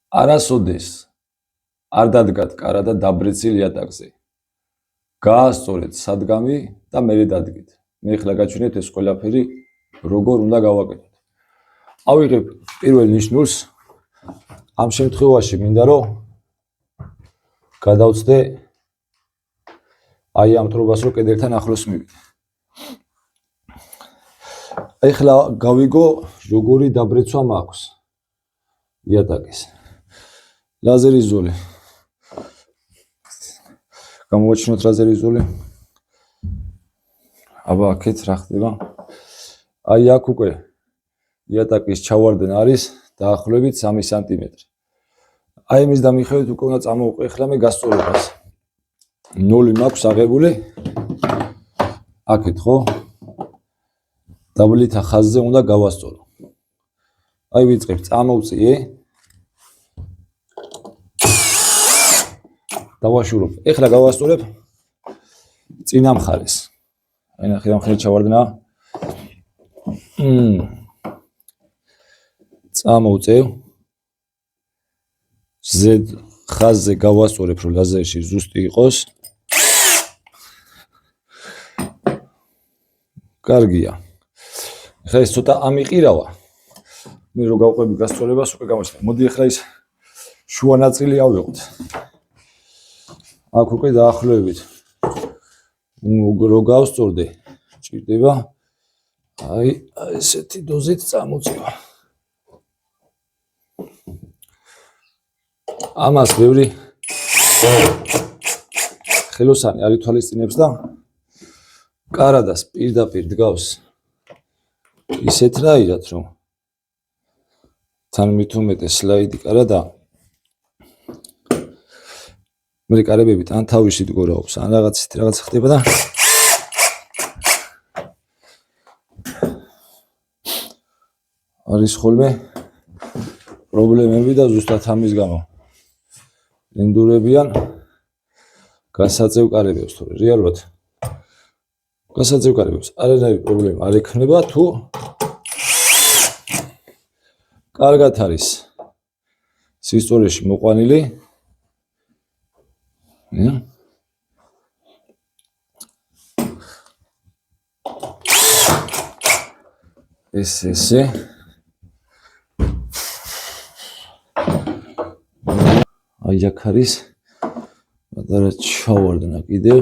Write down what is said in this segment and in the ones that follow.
არასოდეს არ დადგათ კარა და დაბრეცილ იატაკზე. გაასწორეთ სადგამი და მერე დადგით. მე ახლა გაჩვენებთ ეს ყველაფერი როგორ უნდა გავაკეთოთ. ავიღებ პირველ ნიშნულს. ამ შემთხვევაში მინდა რომ გადავწდე აი ამ ტრობას რომ კედელთან ახლოს მივიდე. ახლა გავიგო როგორი დაბრეცვა მაქვს იატაკის. ლაზერის ზოლი. გამოვაჩინოთ ლაზერის ზოლი. აბა აქეთ რა ხდება? აი აქ უკვე იატაკის ჩავარდნა არის დაახლოებით 3 სანტიმეტრი. აი იმის და მიხედვით უკვე უნდა წამოვყე ახლა მე გასწორებას. 0 მაქვს აღებული. აქეთ ხო? დაბლითა ხაზზე უნდა გავასწორო. აი ვიწყებ წამოვწიე. დავაშურებ. ახლა გავასწორებ წინა მხარეს. აი ნახე ამ ხელი ჩავარდნა. წამოვწევ. ზედ ხაზზე გავასწორებ რომ ლაზერში ზუსტი იყოს. კარგია. ახლა ეს ცოტა ამიყირავა. მე რო გავყვები გასწორებას უკვე გამოჩნდა. მოდი ახლა ის შუა ნაწილი ავიღოთ. აქ უკვე დაახლოებით რო გავსწორდე ჭირდება აი ესეთი დოზით წამოწევა. ამას ბევრი ხელოსანი არ ითვალისწინებს და კარადას პირდაპირ დგავს ისეთ რაირად რომ თან მით უმეტეს სლაიდი კარადა მე კარებები თან თავში დგორაობს ან რაღაც ხდება და არის ხოლმე პრობლემები და ზუსტად ამის გამო ენდურებიან გასაწევ კარებებს თორე რეალურად გასაწევ კარებებს არანაირი პრობლემა არ ექნება თუ კარგად არის სისწორეში მოყვანილი ესე აი აქ არის პატარა ჩავარდნა კიდევ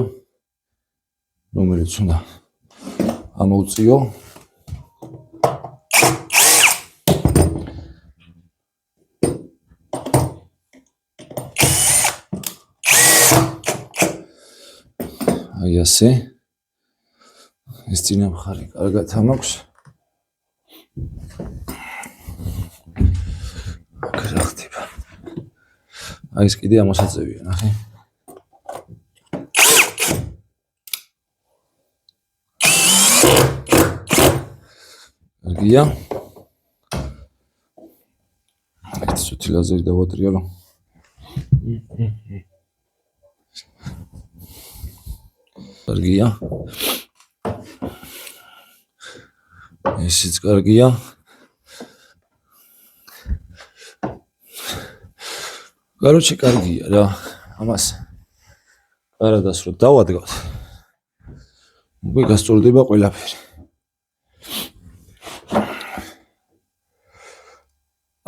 რომელიც უნდა ამოვწიო აი ასე ეს წინა მხარე კარგად ამაქვს აქ რა ხდება აი ეს კიდე ამოსაწევია ნახე კარგია ეს ცოტა ლაზერი დავატრიალო კარგია ესეც კარგია короче კარგია რა ამას კარადას რო დავადგავთ უკვე გასწორდება ყველაფერი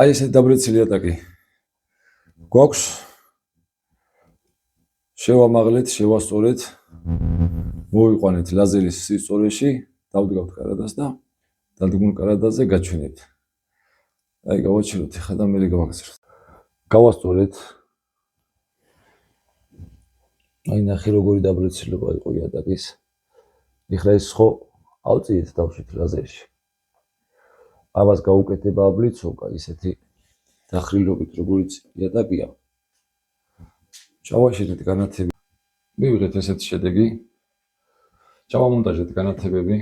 აი ესე დაბრეცილი იატაკი გვაქვს შევამაღლეთ შევასწორეთ მოვიყვანეთ ლაზერის სისწორეში დავდგავთ კარადას და დადგმულ კარადაზე გაჩვენებთ აი გავაჩეროთ ახლა და მე გავაგზავნოთ გავასწორეთ აი ნახე როგორი დაბრეცილება იყო იატაკის ეხლა ეს ხო ავწიეთ დავშით ლაზერში ამას გაუკეთება აბლიცოვკა ისეთი დახრილობით როგორც იატაკია ჩავაშენეთ განათები მივიღეთ ესეთი შედეგი ჩავამონტაჟეთ განათებები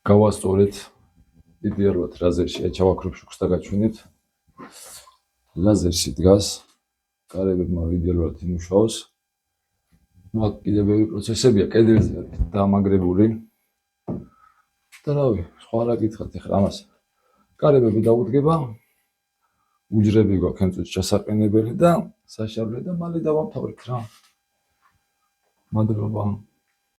გავასწორეთ იდეალურად ლაზერში ჩავაქრობ შუქს და გაჩვენეთ ლაზერში დგას კარებებმა იდეალურად იმუშაოს მაგ კიდევ ბევრი პროცესებია კედელზე დამაგრებული და რავი სხვა რა გითხრათ ახლა ამას კარებები დაუდგება უჯრები გვაქვს ემწვით ჩასაყენებელი და საშუალება და მალე დავამთავრეთ რა. მადლობა.